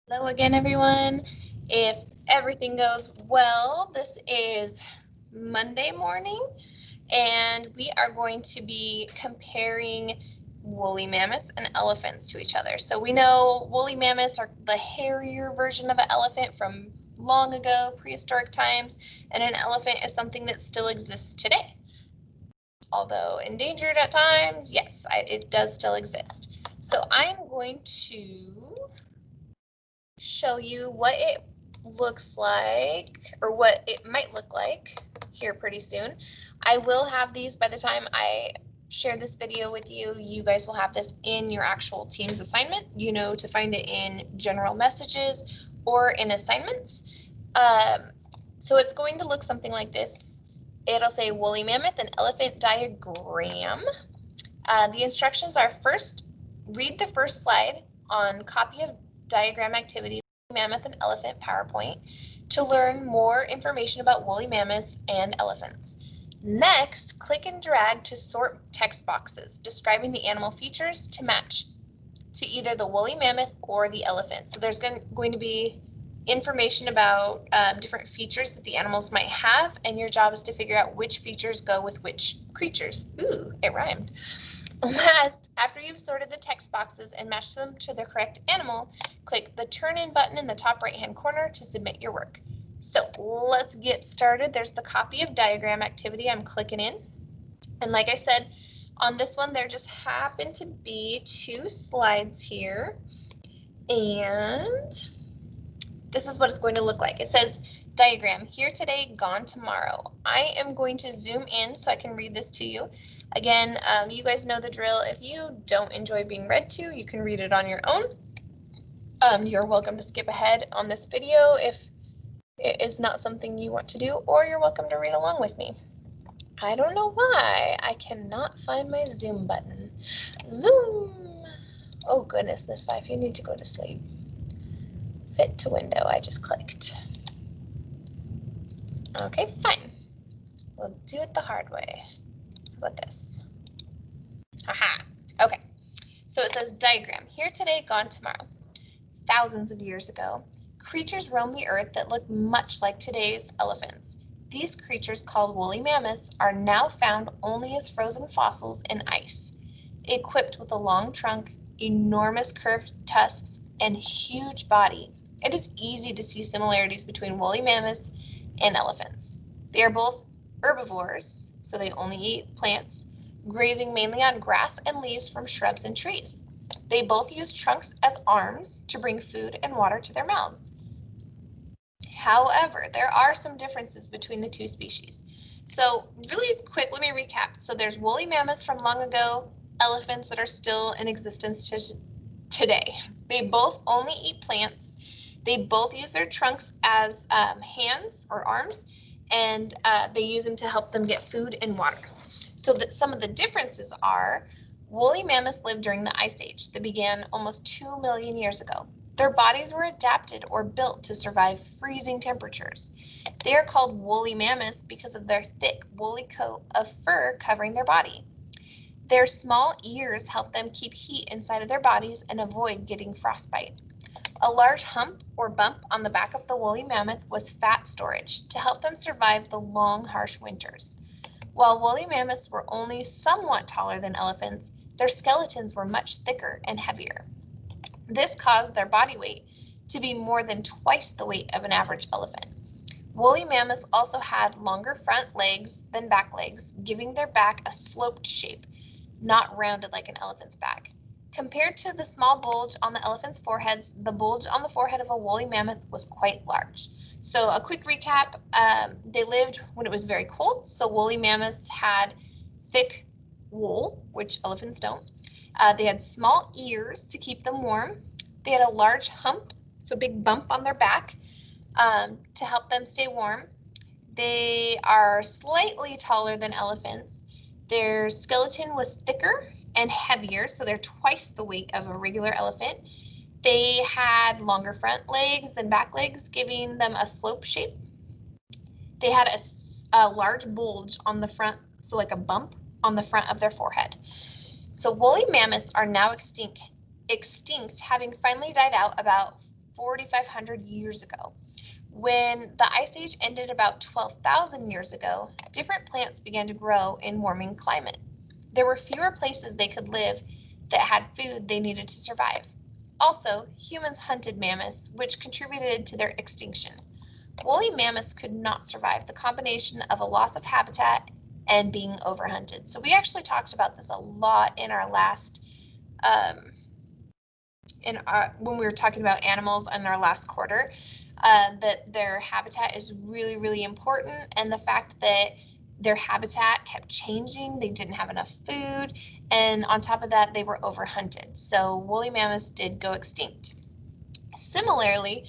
Hello again, everyone. If everything goes well, this is Monday morning, and we are going to be comparing woolly mammoths and elephants to each other. So we know woolly mammoths are the hairier version of an elephant from long ago, prehistoric times, and an elephant is something that still exists today. Although endangered at times, yes, it does still exist. So I'm going to show you what it looks like, or what it might look like here pretty soon. I will have these by the time I share this video with you. You guys will have this in your actual Teams assignment. You know to find it in general messages or in assignments. So it's going to look something like this. It'll say woolly mammoth and elephant diagram. The instructions are: first, read the first slide on copy of diagram activity, mammoth and elephant PowerPoint, to learn more information about woolly mammoths and elephants. Next, click and drag to sort text boxes describing the animal features to match to either the woolly mammoth or the elephant. So there's going to be information about different features that the animals might have, and your job is to figure out which features go with which creatures. Ooh, it rhymed. Last, after you've sorted the text boxes and matched them to the correct animal, click the Turn In button in the top right-hand corner to submit your work. So let's get started. There's the copy of diagram activity I'm clicking in. And like I said, on this one, there just happen to be 2 slides here. And this is what it's going to look like. It says, diagram, here today, gone tomorrow. I am going to zoom in so I can read this to you. Again, you guys know the drill. If you don't enjoy being read to, you can read it on your own. You're welcome to skip ahead on this video if it is not something you want to do, or you're welcome to read along with me. I don't know why I cannot find my zoom button. Zoom! Oh goodness, Miss Fife, you need to go to sleep. Fit to window, I just clicked. Okay, fine. We'll do it the hard way. How about this? Haha. Okay. So it says diagram, here today, gone tomorrow. Thousands of years ago, creatures roamed the earth that look much like today's elephants. These creatures, called woolly mammoths, are now found only as frozen fossils in ice. Equipped with a long trunk, enormous curved tusks, and huge body, it is easy to see similarities between woolly mammoths and elephants. They are both herbivores, so they only eat plants, grazing mainly on grass and leaves from shrubs and trees. They both use trunks as arms to bring food and water to their mouths. However, there are some differences between the 2 species. So really quick, let me recap. So there's woolly mammoths from long ago, elephants that are still in existence today. They both only eat plants. They both use their trunks as hands or arms, and they use them to help them get food and water. So that some of the differences are, woolly mammoths lived during the Ice Age that began almost 2 million years ago. Their bodies were adapted or built to survive freezing temperatures. They are called woolly mammoths because of their thick, woolly coat of fur covering their body. Their small ears help them keep heat inside of their bodies and avoid getting frostbite. A large hump or bump on the back of the woolly mammoth was fat storage to help them survive the long, harsh winters. While woolly mammoths were only somewhat taller than elephants, their skeletons were much thicker and heavier. This caused their body weight to be more than twice the weight of an average elephant. Woolly mammoths also had longer front legs than back legs, giving their back a sloped shape, not rounded like an elephant's back. Compared to the small bulge on the elephant's foreheads, the bulge on the forehead of a woolly mammoth was quite large. So a quick recap, they lived when it was very cold, so woolly mammoths had thick wool, which elephants don't. They had small ears to keep them warm. They had a large hump, so a big bump on their back, to help them stay warm. They are slightly taller than elephants. Their skeleton was thicker and heavier, so they're twice the weight of a regular elephant. They had longer front legs than back legs, giving them a slope shape. They had a large bulge on the front, so like a bump on the front of their forehead. So woolly mammoths are now extinct, having finally died out about 4,500 years ago. When the Ice Age ended about 12,000 years ago, different plants began to grow in warming climate. There were fewer places they could live that had food they needed to survive. Also, humans hunted mammoths, which contributed to their extinction. Woolly mammoths could not survive the combination of a loss of habitat and being overhunted. So we actually talked about this a lot in our last when we were talking about animals in our last quarter, that their habitat is really, really important, and the fact that their habitat kept changing, they didn't have enough food, and on top of that, they were overhunted. So woolly mammoths did go extinct. Similarly,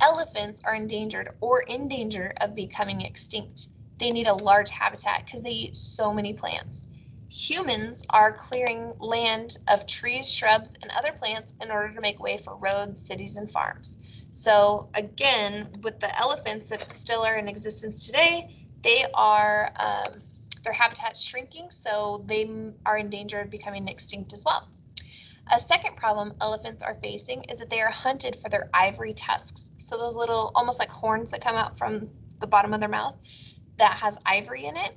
elephants are endangered or in danger of becoming extinct. They need a large habitat because they eat so many plants. Humans are clearing land of trees, shrubs, and other plants in order to make way for roads, cities, and farms. So again, with the elephants that still are in existence today, they are their habitat's shrinking, so they are in danger of becoming extinct as well. A second problem elephants are facing is that they are hunted for their ivory tusks. So those little, almost like horns that come out from the bottom of their mouth, that has ivory in it.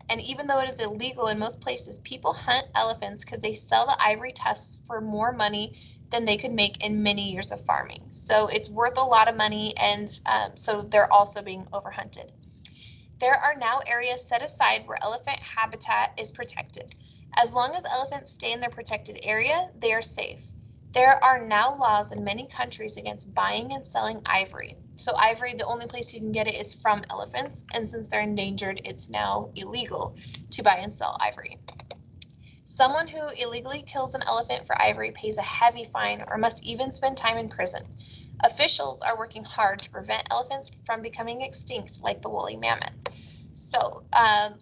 And even though it is illegal in most places, people hunt elephants because they sell the ivory tusks for more money than they could make in many years of farming. So it's worth a lot of money, and so they're also being overhunted. There are now areas set aside where elephant habitat is protected. As long as elephants stay in their protected area, they are safe. There are now laws in many countries against buying and selling ivory. So ivory, the only place you can get it is from elephants, and since they're endangered, it's now illegal to buy and sell ivory. Someone who illegally kills an elephant for ivory pays a heavy fine or must even spend time in prison. Officials are working hard to prevent elephants from becoming extinct like the woolly mammoth. So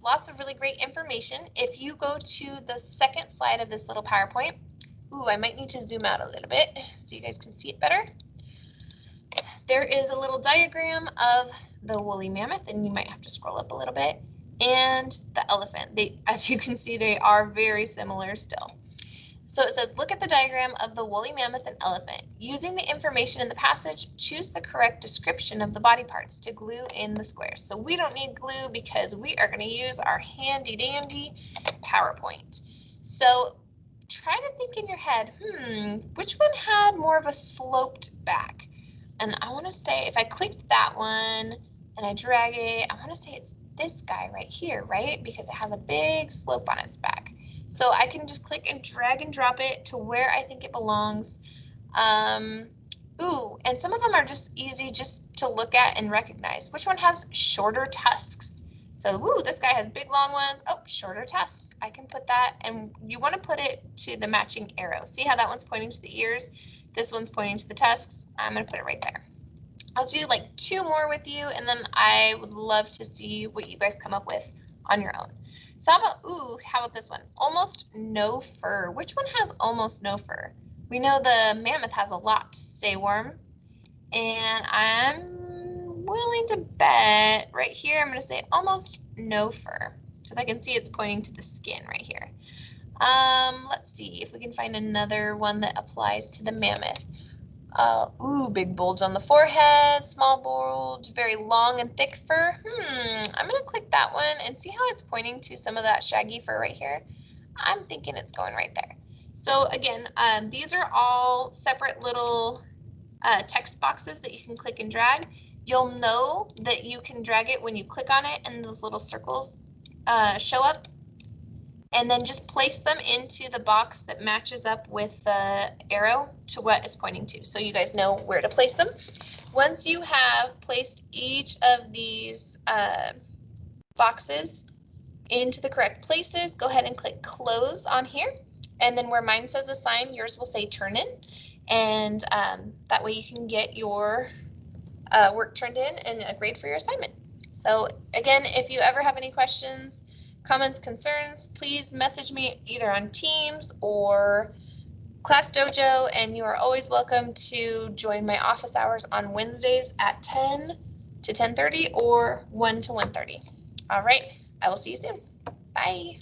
lots of really great information. If you go to the second slide of this little PowerPoint, I might need to zoom out a little bit so you guys can see it better. There is a little diagram of the woolly mammoth, and you might have to scroll up a little bit, and the elephant. As you can see, they are very similar still. So it says, look at the diagram of the woolly mammoth and elephant. Using the information in the passage, choose the correct description of the body parts to glue in the squares. So we don't need glue because we are going to use our handy dandy PowerPoint. So try to think in your head, which one had more of a sloped back? And I want to say, if I clicked that one and I drag it, I want to say it's this guy right here, right? Because it has a big slope on its back. So I can just click and drag and drop it to where I think it belongs. And some of them are just easy just to look at and recognize. Which one has shorter tusks? So, this guy has big long ones. Oh, shorter tusks. I can put that, and you want to put it to the matching arrow. See how that one's pointing to the ears? This one's pointing to the tusks. I'm going to put it right there. I'll do like 2 more with you, and then I would love to see what you guys come up with on your own. So how about this one? Almost no fur. Which one has almost no fur? We know the mammoth has a lot to stay warm, and I'm willing to bet right here I'm going to say almost no fur because I can see it's pointing to the skin right here. Let's see if we can find another one that applies to the mammoth. Big bulge on the forehead, small bulge, very long and thick fur. I'm going to click that one and see how it's pointing to some of that shaggy fur right here. I'm thinking it's going right there. So again, these are all separate little text boxes that you can click and drag. You'll know that you can drag it when you click on it and those little circles show up. And then just place them into the box that matches up with the arrow to what it's pointing to, so you guys know where to place them. Once you have placed each of these boxes into the correct places, go ahead and click close on here. And then where mine says assign, yours will say turn in. And that way you can get your work turned in and a grade for your assignment. So again, if you ever have any questions, comments, concerns, please message me either on Teams or Class Dojo, and you are always welcome to join my office hours on Wednesdays at 10 to 10:30 or 1 to 1:30. All right, I will see you soon. Bye.